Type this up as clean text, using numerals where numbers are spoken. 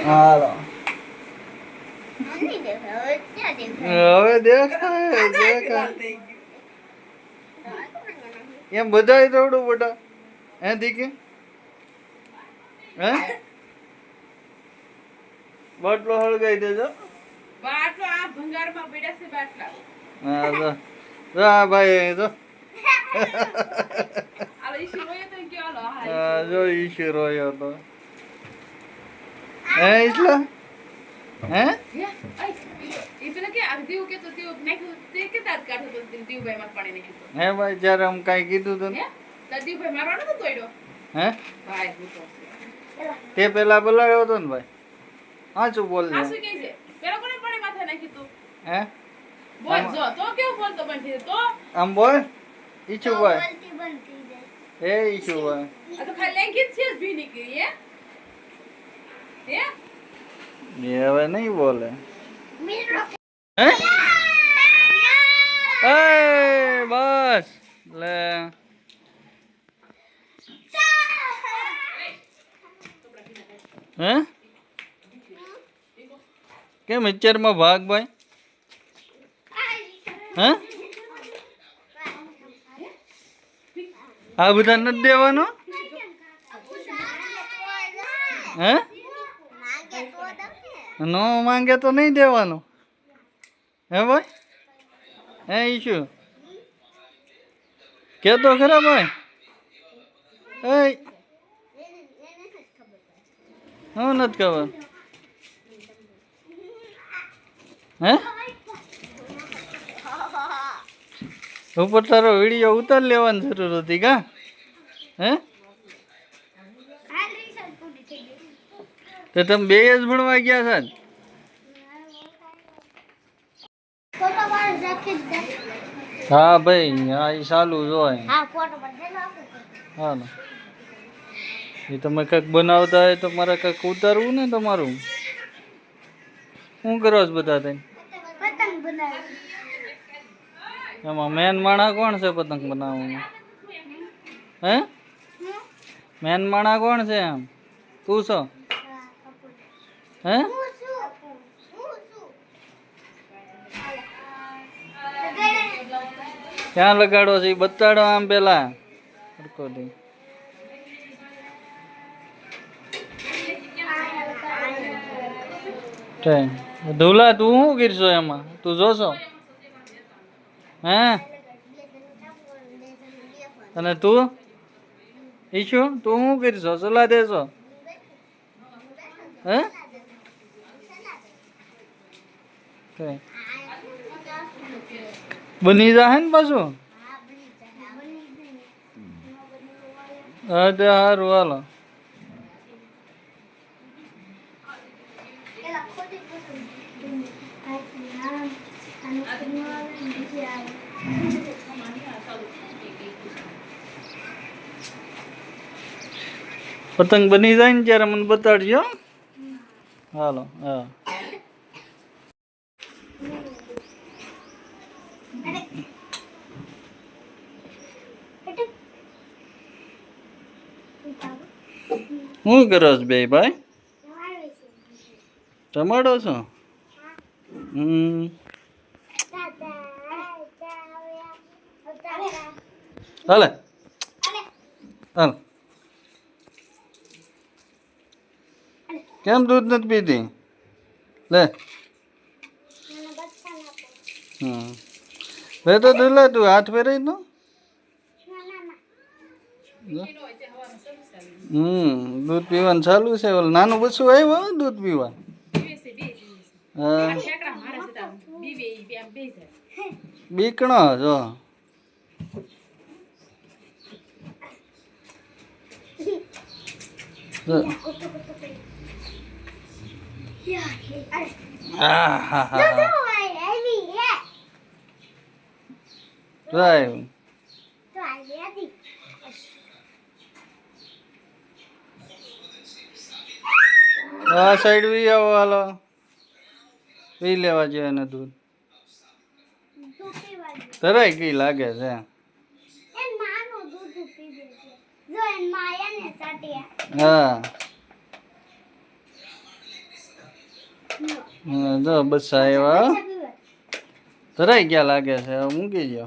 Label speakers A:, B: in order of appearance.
A: હાલો હવે દેખાય એમ બધાય થોડું બેટા હે દીકી હે બાટલો હળગાઈ દેજો
B: બાટલો આ ભંગારમાં પડ્યા છે બાટલા
A: હા જા ભાઈ જો
B: આલો ઈશી રોયો તો કે આલો
A: હા જો ઈશી રોયો તો હે ઈસલા હે
B: એ પેલા કે અર્ધીઓ કે તો તેઓ નાખ્યું તે કે દાંત કાઢો તો દીવભાઈ માં પાણી નાખ્યું
A: હે ભાઈ જ્યારે આમ કાઈ કીધું તો
B: હે તો દીવભાઈ મારવાનો તો તોડ્યો
A: હે
B: ભાઈ હું તો
A: તે પેલા બોલાવ્યો હતો ને ભાઈ સાચું બોલ
B: આ શું કહે છે પેલો કોને પાણી માથે નાખ્યું તું
A: હે
B: બોલ જો તો કેવું બોલતો બનતી તો
A: આમ બોલ ઈચુ ભાઈ હે ઈચુ ભાઈ
B: આ તો ખાલી લેંગી છે જ ભી નીકળી હે
A: એ હવે નહીં બોલે હે એ બસ લે હે કેમ પિક્ચરમાં ભાગ ભાઈ હે આ બધા નથી દેવાનો હે નો માંગે તો નહીં દેવાનું હે ભાઈ હે ઈશુ કેતો ખરા ભાઈ એ હું નથી ખબર હે ઉપર તારો વિડીયો ઉતાર લેવાની જરૂર હતી કા હે તો તમે બે જ ભણવા ગયા છો હા ભાઈ હા એ સારું જોય હા ને એ તમે કંઈક બનાવતા હોય તો મારે કંઈક ઉતારવું ને તમારું શું કરો છો બધા થઈને એમાં મેન માણા કોણ છે પતંગ બનાવવામાં હે મેન માણા કોણ છે એમ તું છો હે ક્યાં લગાડો છે બતાડો આમ પેલા ધુલા તું શું કરશો એમાં તું જોશો હે અને તું ઈશુ તું શું કરશો સલાહ દેશો હે બની જાય ને પાછું હા તે સારું હાલો પતંગ બની જાય ને ત્યારે મને બતાડજો હાલો હા શું કરો છો બે ભાઈ ટમાટો છો હાલે હાલ કેમ દૂધ નથી પીતી લે લે તો દૂધ તું હાથ ફેરાઈ નો દૂધ પીવાનું ચાલુ છે નાનું બચ્ચું આવ્યું દૂધ પીવા હા બીકણો જો આ સાઈડ વી આવો હાલો પી લેવા જોઈએ ને દૂધ તરાય કઈ લાગે છે હા હા, જો બસ આવ્યા ધરાઈ ગયા લાગે છે હવે મૂકી દો